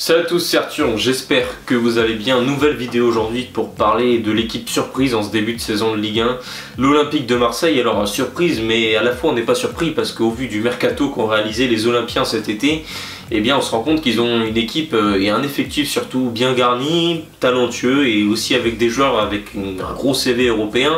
Salut à tous, c'est Arthur, j'espère que vous allez bien. Nouvelle vidéo aujourd'hui pour parler de l'équipe surprise en ce début de saison de Ligue 1, l'Olympique de Marseille. Alors surprise, mais à la fois on n'est pas surpris parce qu'au vu du mercato qu'ont réalisé les Olympiens cet été, eh bien on se rend compte qu'ils ont une équipe et un effectif surtout bien garni, talentueux et aussi avec des joueurs avec un gros CV européen.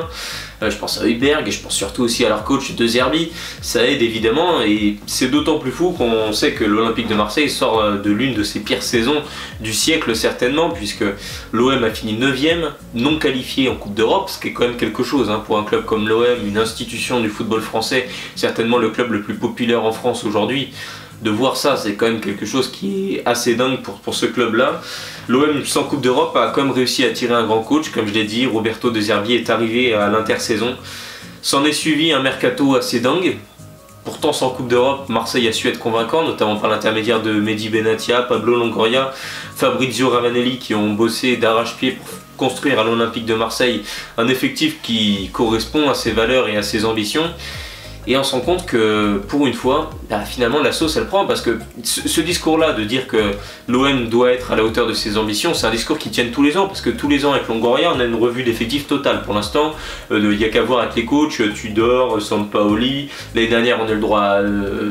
Je pense à Heuberg et je pense surtout aussi à leur coach De Zerbi. Ça aide évidemment et c'est d'autant plus fou qu'on sait que l'Olympique de Marseille sort de l'une de ses pires saisons du siècle certainement, puisque l'OM a fini 9ème, non qualifié en Coupe d'Europe, ce qui est quand même quelque chose pour un club comme l'OM, une institution du football français, certainement le club le plus populaire en France aujourd'hui. De voir ça, c'est quand même quelque chose qui est assez dingue pour ce club-là. L'OM sans Coupe d'Europe a quand même réussi à attirer un grand coach, comme je l'ai dit, Roberto De Zerbi est arrivé à l'intersaison. S'en est suivi un mercato assez dingue. Pourtant sans Coupe d'Europe, Marseille a su être convaincant, notamment par l'intermédiaire de Mehdi Benatia, Pablo Longoria, Fabrizio Ravanelli qui ont bossé d'arrache-pied pour construire à l'Olympique de Marseille un effectif qui correspond à ses valeurs et à ses ambitions. Et on se rend compte que pour une fois, finalement la sauce elle prend, parce que ce discours-là de dire que l'OM doit être à la hauteur de ses ambitions, c'est un discours qui tient tous les ans, parce que tous les ans avec Longoria on a une revue d'effectifs totale. Pour l'instant, il n'y a qu'à voir avec les coachs, Tudor, Sampaoli, l'année dernière on a eu le droit à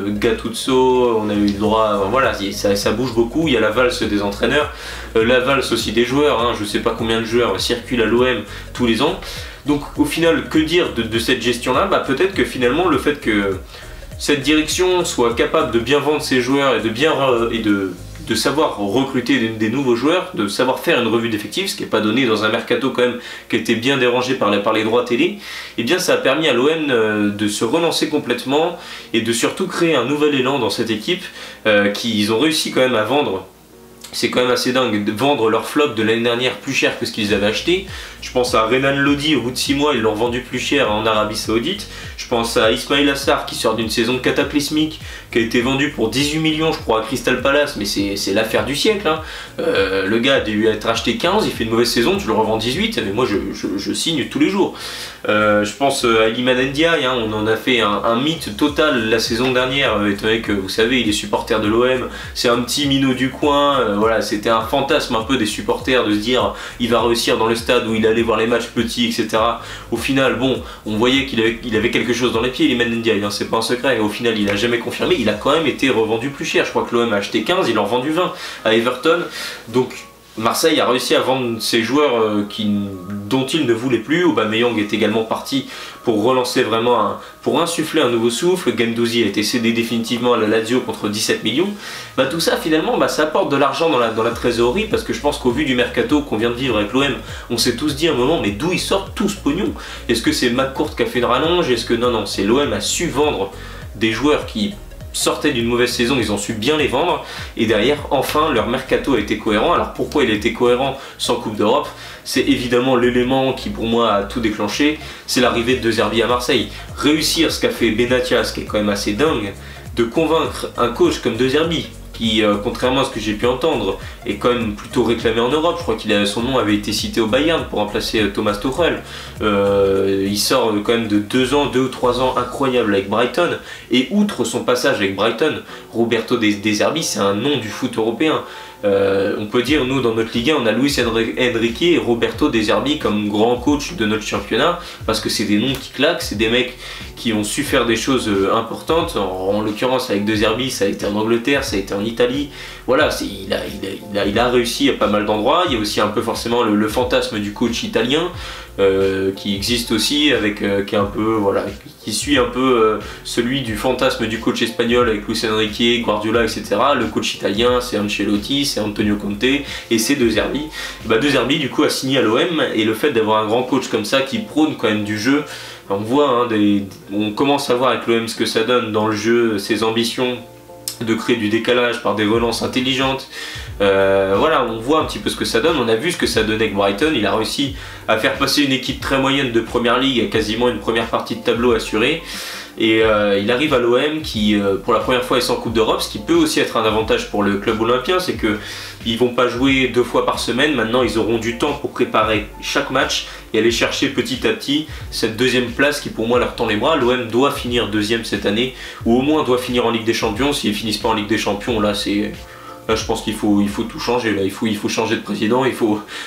Gattuso, on a eu le droit, voilà, ça bouge beaucoup, il y a la valse des entraîneurs, la valse aussi des joueurs, je ne sais pas combien de joueurs circulent à l'OM tous les ans. Donc au final, que dire de cette gestion-là? Peut-être que finalement le fait que cette direction soit capable de bien vendre ses joueurs et de savoir recruter des nouveaux joueurs, de savoir faire une revue d'effectifs, ce qui n'est pas donné dans un mercato quand même qui était bien dérangé par les droits télé, et bien ça a permis à l'OM de se relancer complètement et de surtout créer un nouvel élan dans cette équipe qu'ils ont réussi quand même à vendre. C'est quand même assez dingue de vendre leur flop de l'année dernière plus cher que ce qu'ils avaient acheté. Je pense à Renan Lodi, au bout de 6 mois, ils l'ont vendu plus cher en Arabie Saoudite. Je pense à Ismail Assar qui sort d'une saison cataclysmique, qui a été vendu pour 18 millions, je crois, à Crystal Palace, mais c'est l'affaire du siècle. Le gars a dû être acheté 15, il fait une mauvaise saison, tu le revends 18, mais moi je signe tous les jours. Je pense à Iliman Ndiaye, on en a fait un mythe total la saison dernière, étant donné que vous savez, il est supporter de l'OM, c'est un petit minot du coin. Voilà, c'était un fantasme un peu des supporters de se dire il va réussir dans le stade où il allait voir les matchs petits, etc. Au final, bon, on voyait qu'il avait quelque chose dans les pieds, Iliman Ndiaye, c'est pas un secret. Et au final, il n'a jamais confirmé, il a quand même été revendu plus cher. Je crois que l'OM a acheté 15, il en a revendu 20 à Everton. Donc Marseille a réussi à vendre ses joueurs dont il ne voulait plus. Aubameyang est également parti pour relancer vraiment, pour insuffler un nouveau souffle. Guendouzi a été cédé définitivement à la Lazio contre 17 millions. Tout ça finalement, ça apporte de l'argent dans la trésorerie, parce que je pense qu'au vu du mercato qu'on vient de vivre avec l'OM, on s'est tous dit à un moment, mais d'où ils sortent tout ce pognon? Est-ce que c'est McCourt qui a fait une rallonge? Est-ce que non, c'est l'OM a su vendre des joueurs qui sortaient d'une mauvaise saison, ils ont su bien les vendre, et derrière enfin leur mercato a été cohérent. Alors pourquoi il a été cohérent sans Coupe d'Europe? C'est évidemment l'élément qui pour moi a tout déclenché, c'est l'arrivée de De Zerbi à Marseille. Réussir ce qu'a fait Benatia, ce qui est quand même assez dingue, de convaincre un coach comme De Zerbi, qui, contrairement à ce que j'ai pu entendre, est quand même plutôt réclamé en Europe. Je crois que son nom avait été cité au Bayern pour remplacer Thomas Tuchel. Il sort quand même de 2 ou 3 ans incroyables avec Brighton. Et outre son passage avec Brighton, Roberto De Zerbi, c'est un nom du foot européen. On peut dire, nous dans notre Ligue 1, on a Luis Enrique et Roberto De Zerbi comme grands coachs de notre championnat, parce que c'est des noms qui claquent, c'est des mecs qui ont su faire des choses importantes. En l'occurrence avec De Zerbi, ça a été en Angleterre, ça a été en Italie. Voilà, il a réussi à pas mal d'endroits. Il y a aussi un peu forcément le fantasme du coach italien qui existe aussi, qui est un peu, voilà, qui suit un peu celui du fantasme du coach espagnol avec Luis Enrique, Guardiola, etc. Le coach italien, c'est Ancelotti, c'est Antonio Conte et c'est De Zerbi. De Zerbi du coup a signé à l'OM, et le fait d'avoir un grand coach comme ça qui prône quand même du jeu, on voit, on commence à voir avec l'OM ce que ça donne dans le jeu, ses ambitions de créer du décalage par des relances intelligentes. Voilà, on voit un petit peu ce que ça donne. On a vu ce que ça donnait avec Brighton. Il a réussi à faire passer une équipe très moyenne de première ligue à quasiment une première partie de tableau assurée. Et il arrive à l'OM qui, pour la première fois, est sans Coupe d'Europe, ce qui peut aussi être un avantage pour le club olympien, c'est qu'ils ne vont pas jouer 2 fois par semaine. Maintenant, ils auront du temps pour préparer chaque match et aller chercher petit à petit cette deuxième place qui, pour moi, leur tend les bras. L'OM doit finir deuxième cette année, ou au moins doit finir en Ligue des Champions. S'ils ne finissent pas en Ligue des Champions, là, Là, je pense qu'il faut tout changer. Là, il faut changer de président.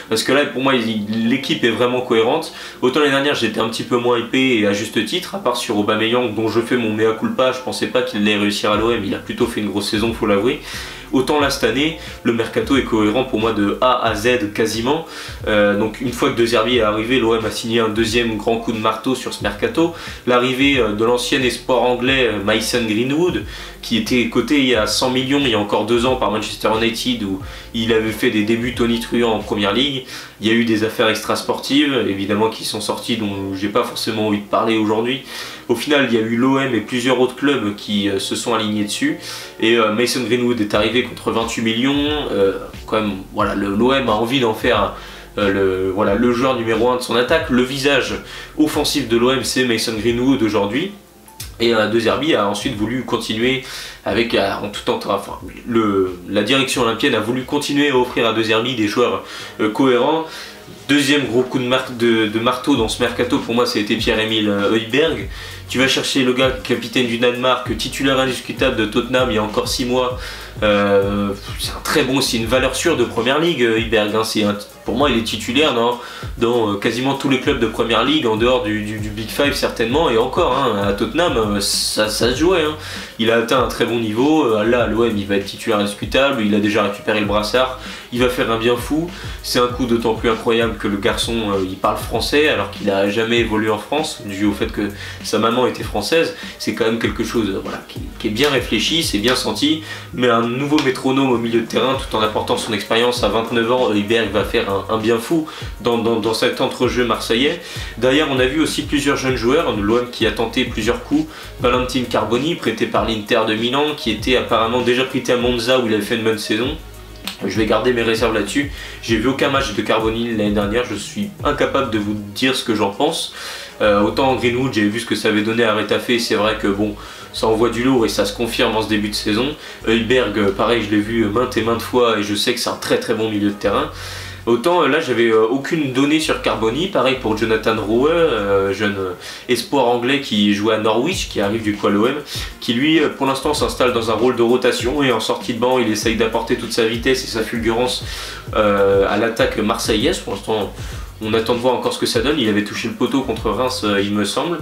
Parce que là, pour moi, l'équipe est vraiment cohérente. Autant l'année dernière, j'étais un petit peu moins hypé et à juste titre, à part sur Aubameyang, dont je fais mon mea culpa. Je pensais pas qu'il allait réussir à l'OM. Il a plutôt fait une grosse saison, faut l'avouer. Autant là cette année, le mercato est cohérent pour moi de A à Z quasiment. Donc une fois que De Zerbi est arrivé, l'OM a signé un deuxième grand coup de marteau sur ce mercato. L'arrivée de l'ancien espoir anglais Mason Greenwood, qui était coté il y a 100 millions il y a encore 2 ans par Manchester United, où il avait fait des débuts tonitruants en Première Ligue. Il y a eu des affaires extrasportives, évidemment, qui sont sorties, dont j'ai pas forcément envie de parler aujourd'hui. Au final, il y a eu l'OM et plusieurs autres clubs qui se sont alignés dessus. Et Mason Greenwood est arrivé contre 28 millions. Quand même, voilà, l'OM a envie d'en faire le joueur numéro 1 de son attaque. Le visage offensif de l'OM, c'est Mason Greenwood aujourd'hui. Et De Zerbi a ensuite voulu continuer avec, en tout temps, enfin, la direction olympienne a voulu continuer à offrir à De Zerbi des joueurs cohérents. Deuxième gros coup de marteau dans ce mercato, pour moi, ça a été Pierre-Emile Højbjerg. Tu vas chercher le gars capitaine du Danemark, titulaire indiscutable de Tottenham il y a encore 6 mois. C'est un très bon, c'est une valeur sûre de Première Ligue, Højbjerg. Pour moi, il est titulaire dans quasiment tous les clubs de Première Ligue, en dehors du Big Five certainement, et encore, à Tottenham, ça se jouait. Il a atteint un très bon niveau. Là, à l'OM, il va être titulaire indiscutable, il a déjà récupéré le brassard, il va faire un bien fou. C'est un coup d'autant plus incroyable que le garçon, il parle français, alors qu'il n'a jamais évolué en France, dû au fait que sa maman était française. C'est quand même quelque chose qui est bien réfléchi, c'est bien senti, mais un nouveau métronome au milieu de terrain, tout en apportant son expérience à 29 ans, Højbjerg va faire un bien fou dans cet entrejeu marseillais. Derrière, on a vu aussi plusieurs jeunes joueurs, l'OM qui a tenté plusieurs coups. Valentin Carboni, prêté par l'Inter de Milan, qui était apparemment déjà prêté à Monza où il avait fait une bonne saison. Je vais garder mes réserves là-dessus. J'ai vu aucun match de Carboni l'année dernière, je suis incapable de vous dire ce que j'en pense. Autant en Greenwood, j'ai vu ce que ça avait donné à Retafe, c'est vrai que bon, ça envoie du lourd et ça se confirme en ce début de saison. Højbjerg, pareil, je l'ai vu maintes et maintes fois et je sais que c'est un très très bon milieu de terrain. Autant là j'avais aucune donnée sur Carboni, pareil pour Jonathan Rowe, jeune espoir anglais qui jouait à Norwich, qui arrive du coup à l'OM, qui lui pour l'instant s'installe dans un rôle de rotation et en sortie de banc il essaye d'apporter toute sa vitesse et sa fulgurance à l'attaque marseillaise. Pour l'instant on attend de voir encore ce que ça donne, il avait touché le poteau contre Reims il me semble.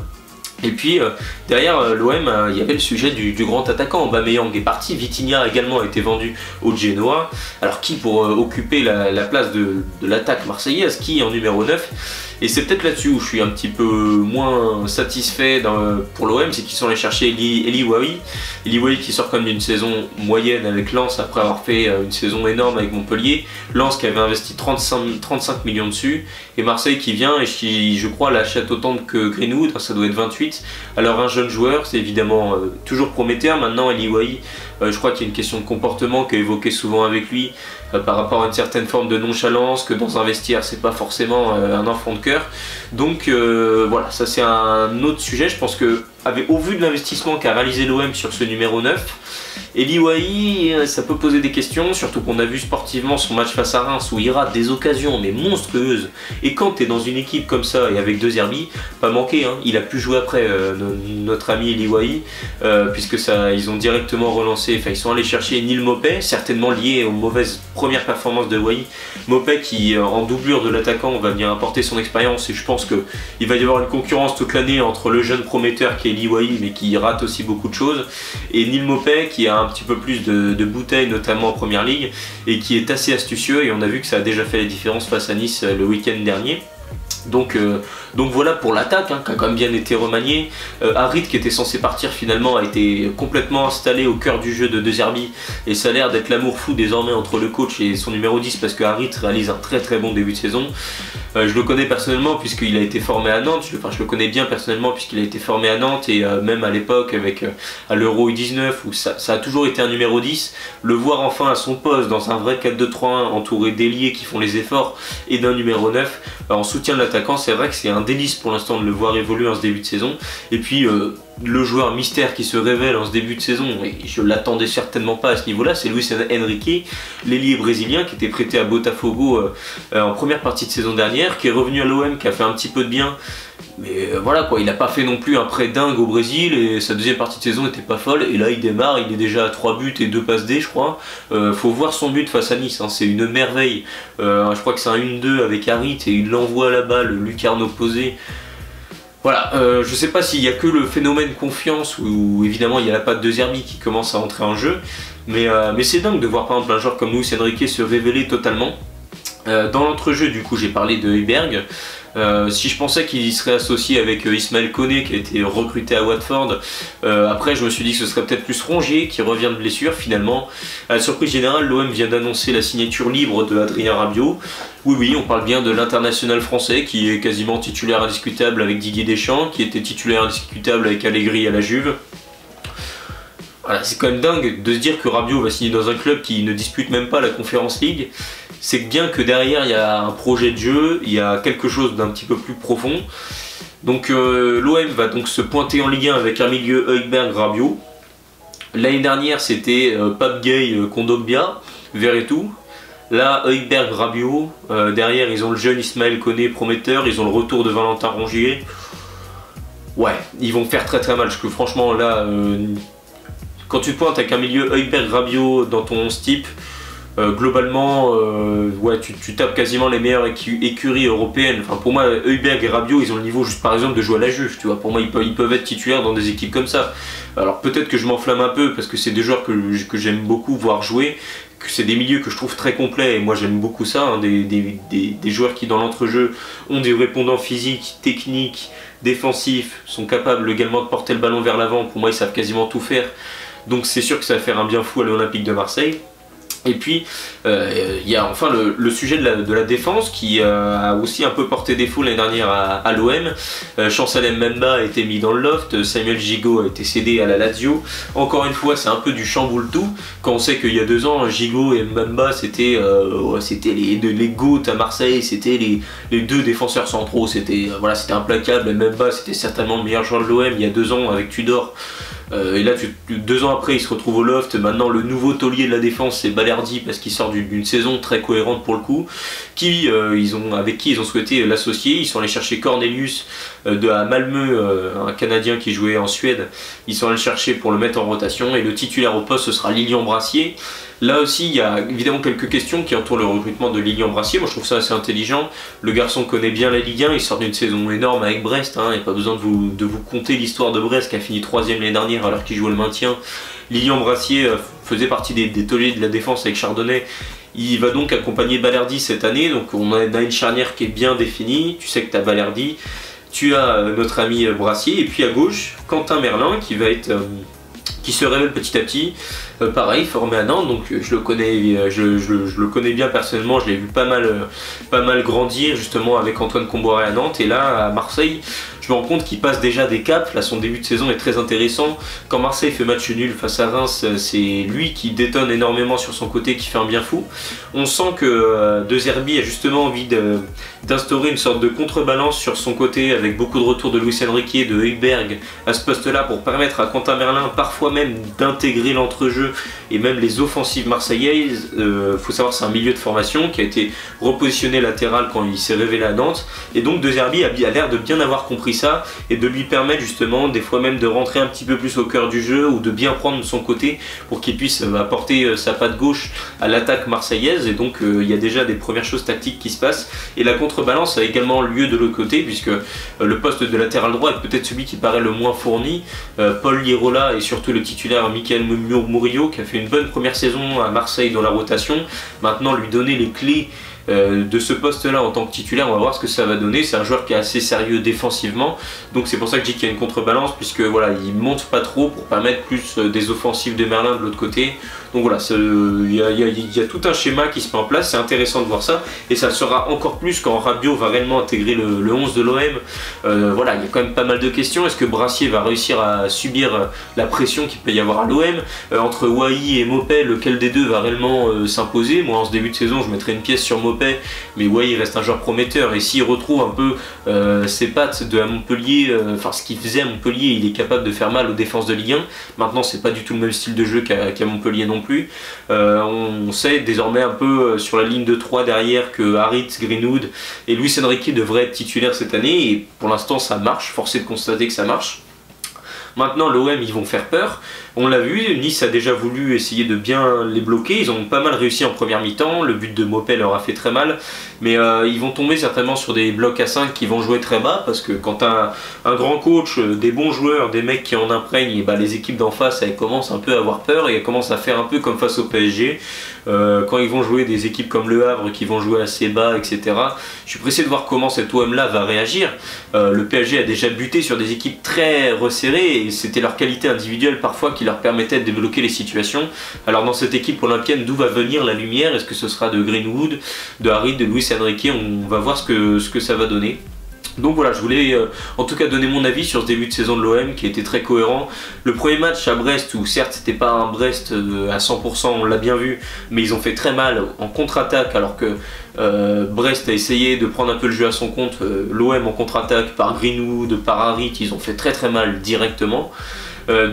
Et puis derrière l'OM, il y avait le sujet du grand attaquant. Aubameyang est parti, Vitinha également a été vendu au Genoa. Alors qui pour occuper la place de l'attaque marseillaise, qui en numéro 9? Et c'est peut-être là-dessus où je suis un petit peu moins satisfait pour l'OM, c'est qu'ils sont allés chercher Eli Wahi. Eli Wahi qui sort comme d'une saison moyenne avec Lens après avoir fait une saison énorme avec Montpellier. Lens qui avait investi 35 millions dessus. Et Marseille qui vient et qui, je crois, l'achète autant que Greenwood, ça doit être 28. Alors un jeune joueur, c'est évidemment toujours prometteur. Maintenant, Eli Wahi, je crois qu'il y a une question de comportement qui est évoquée souvent avec lui par rapport à une certaine forme de nonchalance, que dans un vestiaire c'est pas forcément un enfant de cœur. Donc voilà, ça c'est un autre sujet. Je pense que au vu de l'investissement qu'a réalisé l'OM sur ce numéro 9, Eli Wahi, ça peut poser des questions, surtout qu'on a vu sportivement son match face à Reims où il rate des occasions mais monstrueuses. Et quand tu es dans une équipe comme ça et avec De Zerbi, pas manqué, il a pu jouer après notre ami Eli Wahi, puisque ils ont directement relancé, enfin ils sont allés chercher Neal Maupay, certainement lié aux mauvaises premières performances de Wahi. Maupay qui en doublure de l'attaquant va venir apporter son expérience et je pense qu'il va y avoir une concurrence toute l'année entre le jeune prometteur qui est Eli Wahi mais qui rate aussi beaucoup de choses et Neal Maupay qui a un petit peu plus de bouteilles notamment en Première Ligue et qui est assez astucieux et on a vu que ça a déjà fait la différence face à Nice le week-end dernier. Donc voilà pour l'attaque qui a quand même bien été remaniée. Harit qui était censé partir finalement a été complètement installé au cœur du jeu de De Zerbi et ça a l'air d'être l'amour fou désormais entre le coach et son numéro 10 parce que Harit réalise un très très bon début de saison. Je le connais personnellement puisqu'il a été formé à Nantes, je le connais bien personnellement puisqu'il a été formé à Nantes et même à l'époque avec à l'Euro U19 où ça a toujours été un numéro 10, le voir enfin à son poste dans un vrai 4-2-3-1 entouré d'ailiers qui font les efforts et d'un numéro 9 en soutien de l'attaquant, c'est vrai que c'est un délice pour l'instant de le voir évoluer en ce début de saison. Et puis le joueur mystère qui se révèle en ce début de saison, et je l'attendais certainement pas à ce niveau-là, c'est Luis Enrique, l'ailier brésilien qui était prêté à Botafogo en première partie de saison dernière, qui est revenu à l'OM, qui a fait un petit peu de bien, mais voilà quoi, il n'a pas fait non plus un prêt dingue au Brésil, et sa deuxième partie de saison n'était pas folle, et là il démarre, il est déjà à 3 buts et 2 passes D je crois. Faut voir son but face à Nice, hein, c'est une merveille. Je crois que c'est un 1-2 avec Harit, et il l'envoie à la balle, lucarne opposée. Voilà, je sais pas s'il y a que le phénomène confiance où évidemment il y a la patte de Zerbi qui commence à entrer en jeu, mais c'est dingue de voir par exemple un joueur comme Luis Enrique se révéler totalement. Dans l'entrejeu du coup j'ai parlé de Højbjerg. Si je pensais qu'il serait associé avec Ismaël Koné qui a été recruté à Watford, après je me suis dit que ce serait peut-être plus Rongier qui revient de blessure. Finalement, à la surprise générale, l'OM vient d'annoncer la signature libre de Adrien Rabiot. Oui, on parle bien de l'international français qui est quasiment titulaire indiscutable avec Didier Deschamps, qui était titulaire indiscutable avec Allegri à la Juve. Voilà, c'est quand même dingue de se dire que Rabiot va signer dans un club qui ne dispute même pas la Conference League. C'est bien que derrière il y a un projet de jeu, il y a quelque chose d'un petit peu plus profond. Donc l'OM va donc se pointer en Ligue 1 avec un milieu Højbjerg-Rabiot. L'année dernière c'était Pape Gueye, Kondogbia, Verretou. Là Højbjerg-Rabiot, derrière ils ont le jeune Ismaël Koné prometteur, ils ont le retour de Valentin Rongier. Ouais, ils vont faire très mal, parce que franchement là, quand tu te pointes avec un milieu Højbjerg-Rabiot dans ton 11 type, globalement, ouais, tu tapes quasiment les meilleures écuries européennes. Enfin, pour moi, Højbjerg et Rabiot, ils ont le niveau juste par exemple de jouer à la Juve. Tu vois, pour moi, ils peuvent être titulaires dans des équipes comme ça. Alors peut-être que je m'enflamme un peu parce que c'est des joueurs que j'aime beaucoup voir jouer. C'est des milieux que je trouve très complets et moi j'aime beaucoup ça, hein, des joueurs qui dans l'entrejeu ont des répondants physiques, techniques, défensifs, sont capables également de porter le ballon vers l'avant. Pour moi ils savent quasiment tout faire, donc c'est sûr que ça va faire un bien fou à l'Olympique de Marseille. Et puis il y a enfin le sujet de la défense qui a aussi un peu porté défaut l'année dernière à l'OM. Chancel Mbemba a été mis dans le loft, Samuel Gigot a été cédé à la Lazio. Encore une fois c'est un peu du chamboule-tout quand on sait qu'il y a 2 ans Gigot et Mbemba c'était les GOAT à Marseille, c'était les 2 défenseurs centraux, c'était voilà, c'était implacable. Mbemba c'était certainement le meilleur joueur de l'OM il y a 2 ans avec Tudor. Et là 2 ans après il se retrouve au loft. Maintenant le nouveau taulier de la défense c'est Balerdi, parce qu'il sort d'une saison très cohérente pour le coup, avec qui ils ont souhaité l'associer. Ils sont allés chercher Cornelius à Malmö, un Canadien qui jouait en Suède. Ils sont allés le chercher pour le mettre en rotation, et le titulaire au poste ce sera Lilian Brassier. Là aussi, il y a évidemment quelques questions qui entourent le recrutement de Lilian Brassier. Moi, je trouve ça assez intelligent. Le garçon connaît bien la Ligue 1, il sort d'une saison énorme avec Brest. Il n'y a pas besoin de vous conter l'histoire de Brest qui a fini 3ème l'année dernière alors qu'il jouait le maintien. Lilian Brassier faisait partie des tauliers de la défense avec Chardonnay. Il va donc accompagner Balerdi cette année. Donc on a une charnière qui est bien définie. Tu sais que tu as Balerdi, tu as notre ami Brassier, et puis à gauche, Quentin Merlin qui se révèle petit à petit. Pareil, formé à Nantes, donc je le connais bien personnellement, je l'ai vu pas mal grandir justement avec Antoine Comboiré à Nantes, et là à Marseille je me rends compte qu'il passe déjà des caps. Là son début de saison est très intéressant. Quand Marseille fait match nul face à Reims, c'est lui qui détonne énormément sur son côté, qui fait un bien fou. On sent que De Zerbi a justement envie d'instaurer une sorte de contrebalance sur son côté, avec beaucoup de retours de Luis Enrique et de Højbjerg à ce poste là, pour permettre à Quentin Merlin parfois même d'intégrer l'entrejeu et même les offensives marseillaises. Faut savoir c'est un milieu de formation qui a été repositionné latéral quand il s'est révélé à Nantes, et donc De Zerbi a l'air de bien avoir compris ça et de lui permettre justement des fois même de rentrer un petit peu plus au cœur du jeu, ou de bien prendre son côté pour qu'il puisse apporter sa patte gauche à l'attaque marseillaise. Et donc il y a déjà des premières choses tactiques qui se passent, et la contrebalance a également lieu de l'autre côté, puisque le poste de latéral droit est peut-être celui qui paraît le moins fourni. Paul Lirola et surtout le titulaire Michael Murillo qui a fait une bonne première saison à Marseille dans la rotation. Maintenant lui donner les clés de ce poste là en tant que titulaire, on va voir ce que ça va donner. C'est un joueur qui est assez sérieux défensivement, donc c'est pour ça que je dis qu'il y a une contrebalance, puisque voilà, il monte pas trop pour permettre plus des offensives de Merlin de l'autre côté. Donc voilà, il y a tout un schéma qui se met en place, c'est intéressant de voir ça, et ça sera encore plus quand Rabiot va réellement intégrer le 11 de l'OM. Voilà, il y a quand même pas mal de questions. Est-ce que Brassier va réussir à subir la pression qu'il peut y avoir à l'OM? Entre entre Wai et Mopé, lequel des deux va réellement s'imposer. Moi en ce début de saison je mettrais une pièce sur Mopé, mais Wai reste un joueur prometteur et s'il retrouve un peu ses pattes de à Montpellier, enfin ce qu'il faisait à Montpellier, il est capable de faire mal aux défenses de Ligue 1. Maintenant c'est pas du tout le même style de jeu qu'à Montpellier non plus. On sait désormais un peu sur la ligne de 3 derrière que Harit, Greenwood et Luis Enrique devraient être titulaires cette année et pour l'instant ça marche, force est de constater que ça marche. Maintenant l'OM ils vont faire peur, on l'a vu, Nice a déjà voulu essayer de bien les bloquer, ils ont pas mal réussi en première mi-temps, le but de Mopé leur a fait très mal, mais ils vont tomber certainement sur des blocs à 5 qui vont jouer très bas, parce que quand t'as un grand coach, des bons joueurs, des mecs qui en imprègnent, et bah, les équipes d'en face elles commencent un peu à avoir peur et elles commencent à faire un peu comme face au PSG, quand ils vont jouer des équipes comme Le Havre qui vont jouer assez bas, etc. Je suis pressé de voir comment cet OM là va réagir. Le PSG a déjà buté sur des équipes très resserrées et c'était leur qualité individuelle parfois qui leur permettait de débloquer les situations. Alors dans cette équipe olympienne, d'où va venir la lumière? Est-ce que ce sera de Greenwood, de Harit, de Luis Enrique? On va voir ce que ça va donner. Donc voilà, je voulais en tout cas donner mon avis sur ce début de saison de l'OM qui était très cohérent. Le premier match à Brest, où certes c'était pas un Brest à 100%, on l'a bien vu, mais ils ont fait très mal en contre-attaque alors que Brest a essayé de prendre un peu le jeu à son compte. L'OM en contre-attaque par Greenwood, par Harit, ils ont fait très mal directement.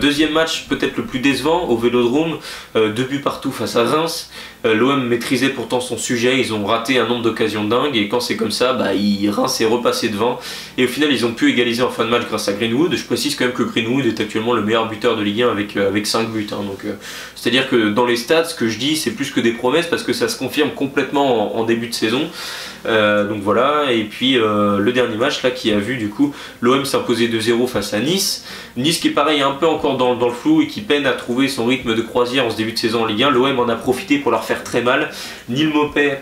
Deuxième match peut-être le plus décevant au Vélodrome, 2 buts partout face à Reims. L'OM maîtrisait pourtant son sujet, ils ont raté un nombre d'occasions dingues et quand c'est comme ça, bah, Reims est repassé devant et au final ils ont pu égaliser en fin de match grâce à Greenwood. Je précise quand même que Greenwood est actuellement le meilleur buteur de Ligue 1 avec 5 buts. C'est à dire que dans les stats, ce que je dis c'est plus que des promesses parce que ça se confirme complètement en début de saison. Donc voilà, et puis le dernier match là qui a vu du coup l'OM s'imposer 2-0 face à Nice. Nice qui est pareil un peu encore dans le flou et qui peine à trouver son rythme de croisière en ce début de saison en Ligue 1. L'OM en a profité pour leur faire très mal. Neil Mopé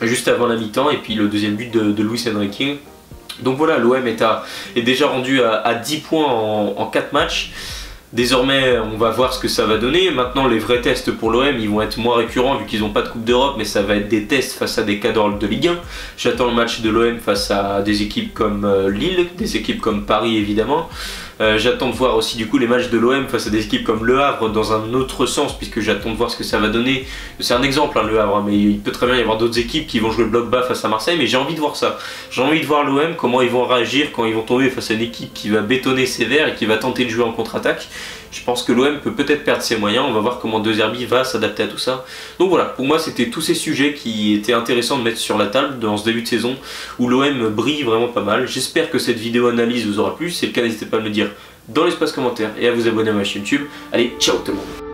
juste avant la mi-temps et puis le deuxième but de Luis Enrique. Donc voilà, l'OM est déjà rendu à 10 points en 4 matchs. Désormais, on va voir ce que ça va donner. Maintenant, les vrais tests pour l'OM, ils vont être moins récurrents vu qu'ils n'ont pas de Coupe d'Europe, mais ça va être des tests face à des cadors de Ligue 1. J'attends le match de l'OM face à des équipes comme Lille, des équipes comme Paris évidemment. J'attends de voir aussi du coup les matchs de l'OM face à des équipes comme Le Havre dans un autre sens, puisque j'attends de voir ce que ça va donner. C'est un exemple Le Havre, mais il peut très bien y avoir d'autres équipes qui vont jouer le bloc bas face à Marseille, mais j'ai envie de voir ça. J'ai envie de voir l'OM, comment ils vont réagir quand ils vont tomber face à une équipe qui va bétonner sévère et qui va tenter de jouer en contre-attaque. Je pense que l'OM peut peut-être perdre ses moyens, on va voir comment De Zerbi va s'adapter à tout ça. Donc voilà, pour moi c'était tous ces sujets qui étaient intéressants de mettre sur la table dans ce début de saison où l'OM brille vraiment pas mal. J'espère que cette vidéo analyse vous aura plu, si c'est le cas n'hésitez pas à me le dire dans l'espace commentaire et à vous abonner à ma chaîne YouTube. Allez, ciao tout le monde!